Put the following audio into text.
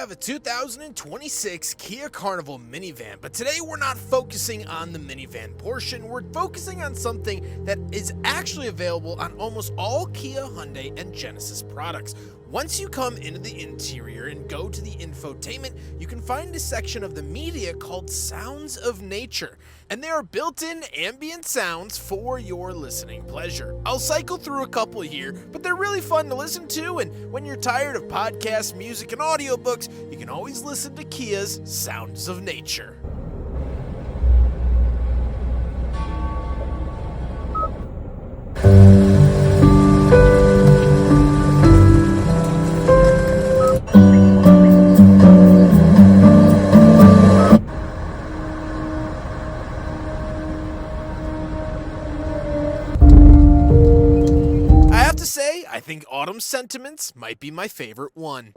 have a 2026 Kia Carnival minivan, but today we're not focusing on the minivan portion. We're focusing on something that is actually available on almost all Kia, Hyundai, and Genesis products. Once you come into the interior and go to the infotainment, you can find a section of the media called Sounds of Nature, and there are built-in ambient sounds for your listening pleasure. I'll cycle through a couple here, but they're really fun to listen to, and when you're tired of podcasts, music, and audiobooks, you can always listen to Kia's Sounds of Nature. I think Autumn Sentiments might be my favorite one.